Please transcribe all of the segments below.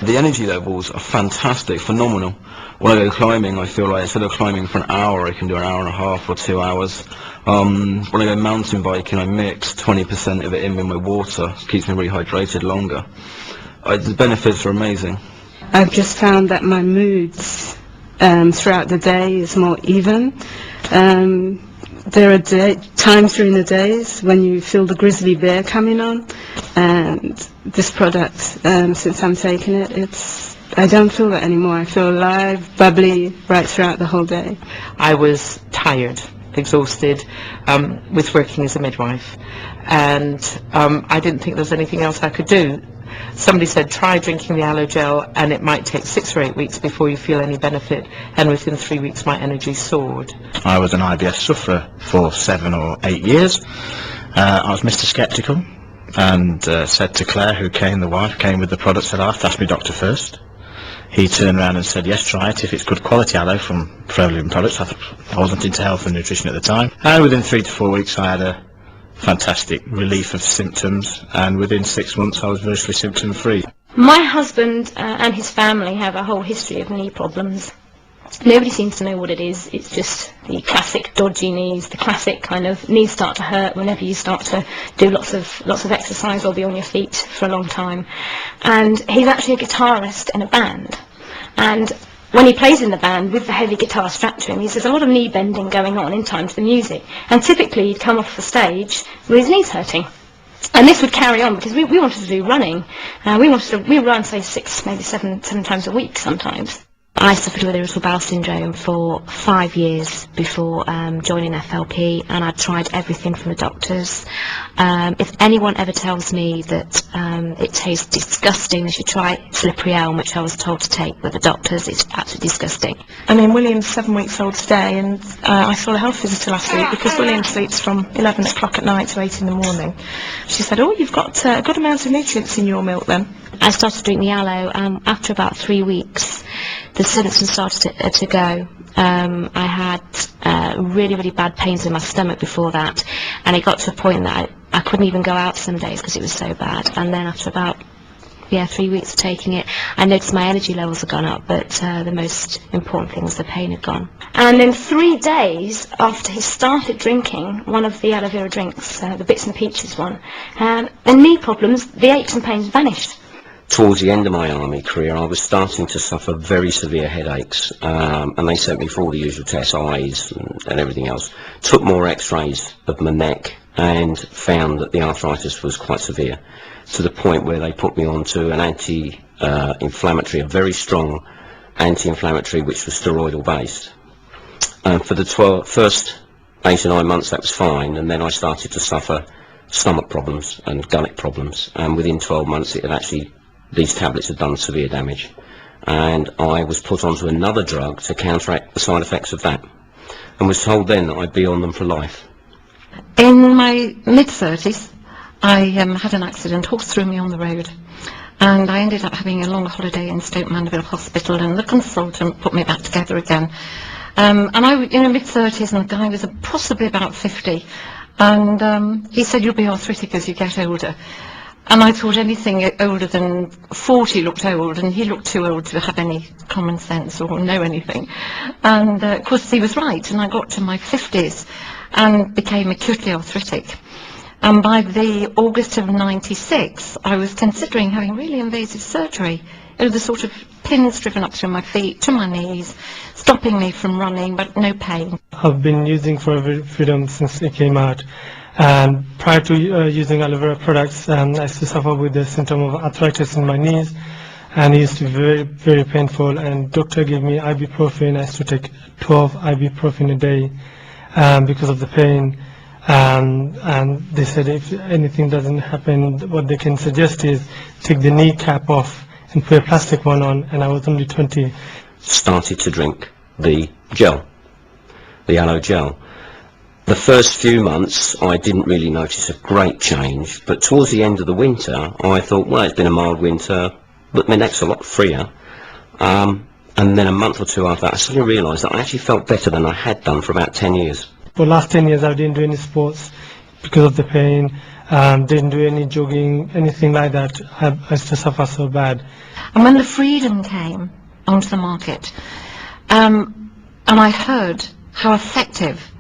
The energy levels are fantastic, phenomenal. When I go climbing, I feel like instead of climbing for an hour, I can do an hour and a half or 2 hours. When I go mountain biking, I mix 20% of it in with my water. It keeps me rehydrated longer. The benefits are amazing. I've just found that my moods throughout the day is more even. There are times during the days when you feel the grizzly bear coming on, and this product, since I'm taking it, I don't feel that anymore. I feel alive, bubbly, right throughout the whole day. I was tired, exhausted, with working as a midwife, and I didn't think there was anything else I could do. Somebody said try drinking the aloe gel and it might take 6 or 8 weeks before you feel any benefit, and within 3 weeks my energy soared. I was an IBS sufferer for 7 or 8 years. I was Mr. Sceptical and said to Claire, who came, the wife, came with the product, said, "I have to ask my doctor first." He turned around and said, "Yes, try it if it's good quality aloe from petroleum products." I wasn't into health and nutrition at the time, and within 3 to 4 weeks I had a fantastic relief of symptoms, and within 6 months I was virtually symptom free. My husband and his family have a whole history of knee problems. Nobody seems to know what it is. It's just the classic dodgy knees, the classic kind of knees start to hurt whenever you start to do lots of exercise or be on your feet for a long time. And he's actually a guitarist in a band, and when he plays in the band with the heavy guitar strapped to him, there's a lot of knee bending going on in time to the music, and typically he'd come off the stage with his knees hurting. And this would carry on because we wanted to do running. We run, say, 6, maybe 7 times a week sometimes. I suffered with irritable bowel syndrome for 5 years before joining FLP, and I tried everything from the doctors. If anyone ever tells me that it tastes disgusting, they should try slippery elm, which I was told to take with the doctors. It's absolutely disgusting. I mean, William's 7 weeks old today, and I saw a health visitor last week because William sleeps from 11 o'clock at night to 8 in the morning. She said, "Oh, you've got a good amount of nutrients in your milk then." I started to drink the aloe after about 3 weeks. The symptoms started to go. I had really, really bad pains in my stomach before that, and it got to a point that I couldn't even go out some days because it was so bad. And then after about 3 weeks of taking it, I noticed my energy levels had gone up, but the most important thing was the pain had gone. And in 3 days after he started drinking one of the aloe vera drinks, the Bits and Peaches one, the knee problems, the aches and pains vanished. Towards the end of my army career, I was starting to suffer very severe headaches, and they sent me for all the usual tests, eyes and everything else. Took more x-rays of my neck and found that the arthritis was quite severe, to the point where they put me onto an anti-inflammatory, a very strong anti-inflammatory, which was steroidal based. For the first 8 to 9 months that was fine, and then I started to suffer stomach problems and gullet problems, and within 12 months it had actually, these tablets had done severe damage, and I was put onto another drug to counteract the side effects of that, and was told then that I'd be on them for life. In my mid-30s, I had an accident. Horse threw me on the road, and I ended up having a long holiday in Stoke Mandeville Hospital, and the consultant put me back together again. And I was in mid-30s, and the guy was possibly about 50, and he said, "You'll be arthritic as you get older." And I thought anything older than 40 looked old, and he looked too old to have any common sense or know anything. And of course he was right, and I got to my 50s and became acutely arthritic. And by the August of '96, I was considering having really invasive surgery. It was the sort of pins driven up through my feet to my knees, stopping me from running, but no pain. I've been using Forever Freedom since it came out. And prior to using aloe vera products, I used to suffer with the symptom of arthritis in my knees, and it used to be very, very painful. And doctor gave me ibuprofen. I used to take 12 ibuprofen a day because of the pain. And they said if anything doesn't happen, what they can suggest is take the knee cap off and put a plastic one on. And I was only 20. Started to drink the gel, the aloe gel. The first few months I didn't really notice a great change, but towards the end of the winter I thought, well, it's been a mild winter, but my neck's a lot freer. And then a month or two after that I suddenly realised that I actually felt better than I had done for about 10 years. For the last 10 years I didn't do any sports because of the pain. didn't do any jogging, anything like that. I used to suffer so bad. And when the Freedom came onto the market, and I heard how effective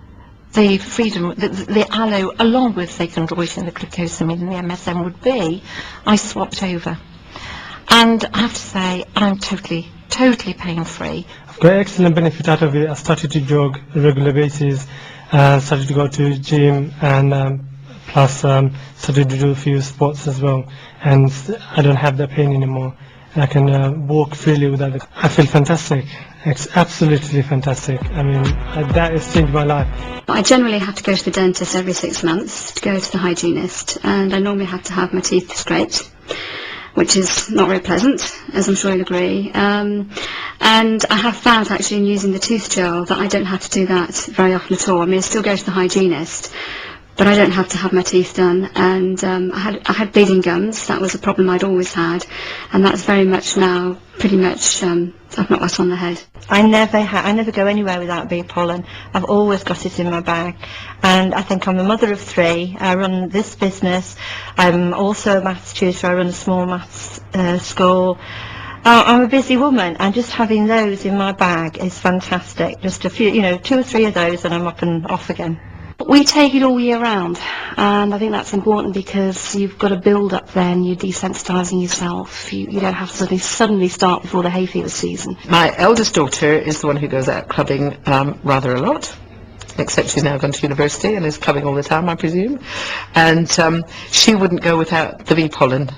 the Freedom, the aloe, along with the chondroitin, the glucosamine and the MSM would be, I swapped over. And I have to say, I'm totally pain-free. I've got excellent benefit out of it. I started to jog on a regular basis, started to go to gym, and plus started to do a few sports as well. And I don't have that pain anymore. I can walk freely without it. I feel fantastic. It's absolutely fantastic. I mean, that has changed my life. I generally have to go to the dentist every 6 months to go to the hygienist, and I normally have to have my teeth scraped, which is not very pleasant, as I'm sure you'll agree. And I have found actually in using the tooth gel that I don't have to do that very often at all. I mean, I still go to the hygienist, but I don't have to have my teeth done. And I had bleeding gums. That was a problem I'd always had, and that's very much now pretty much I've knocked that on the head. I never go anywhere without bee pollen. I've always got it in my bag, and I think I'm a mother of 3. I run this business. I'm also a maths tutor. I run a small maths school. I'm a busy woman, and just having those in my bag is fantastic. Just a few, 2 or 3 of those, and I'm up and off again. We take it all year round, and I think that's important because you've got to build up then, you're desensitising yourself. You don't have to suddenly start before the hay fever season. My eldest daughter is the one who goes out clubbing rather a lot, except she's now gone to university and is clubbing all the time, I presume. And she wouldn't go without the bee pollen.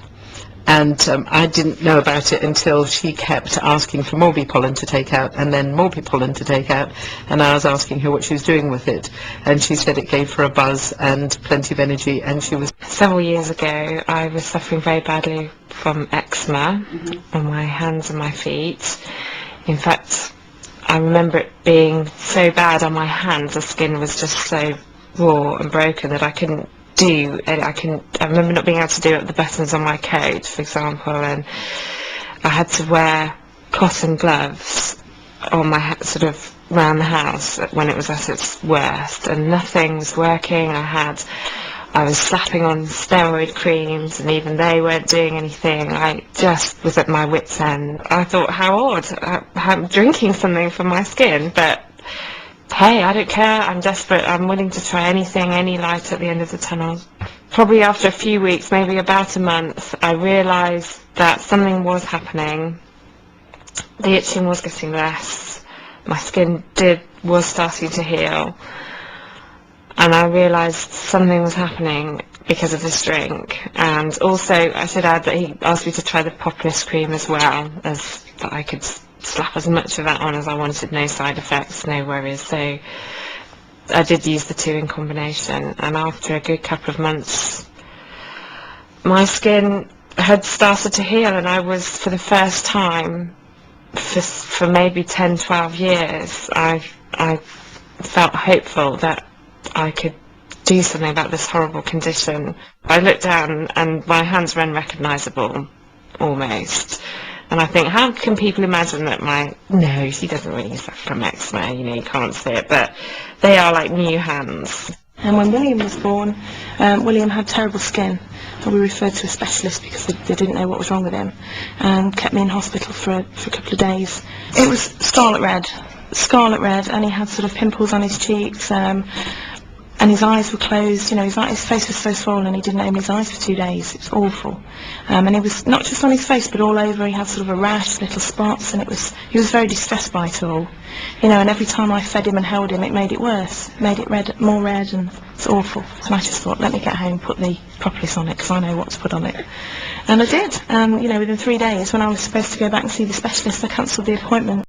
And I didn't know about it until she kept asking for more bee pollen to take out, and then more bee pollen to take out, and I was asking her what she was doing with it, and she said it gave her a buzz and plenty of energy, and she was... Several years ago, I was suffering very badly from eczema on my hands and my feet. In fact, I remember it being so bad on my hands, the skin was just so raw and broken that I couldn't do, and I remember not being able to do up the buttons on my coat, for example, and I had to wear cotton gloves on my sort of around the house when it was at its worst, and nothing was working. I was slapping on steroid creams, and even they weren't doing anything. I just was at my wit's end. I thought, how odd, I'm drinking something for my skin, but hey, I don't care, I'm desperate, I'm willing to try anything, any light at the end of the tunnel. Probably after a few weeks, maybe about a month, I realised that something was happening. The itching was getting less, my skin was starting to heal, and I realised something was happening because of this drink. And also, I should add that he asked me to try the populist cream as well, as that I could slap as much of that on as I wanted, no side effects, no worries. So I did use the 2 in combination, and after a good couple of months my skin had started to heal, and I was, for the first time for maybe 10-12 years, I felt hopeful that I could do something about this horrible condition. I looked down and my hands were unrecognisable almost. And I think, how can people imagine that no, she doesn't really suffer from eczema, you can't see it, but they are like new hands. And when William was born, William had terrible skin, and we referred to a specialist because they didn't know what was wrong with him, and kept me in hospital for a couple of days. It was scarlet red, and he had sort of pimples on his cheeks, and his eyes were closed, his face was so swollen he didn't open his eyes for 2 days. It was awful. And it was not just on his face but all over. He had sort of a rash, little spots, and he was very distressed by it all. And every time I fed him and held him, it made it worse. It made it more red, and it's awful. And I just thought, let me get home and put the propolis on it, because I know what to put on it. And I did. Within 3 days, when I was supposed to go back and see the specialist, I cancelled the appointment.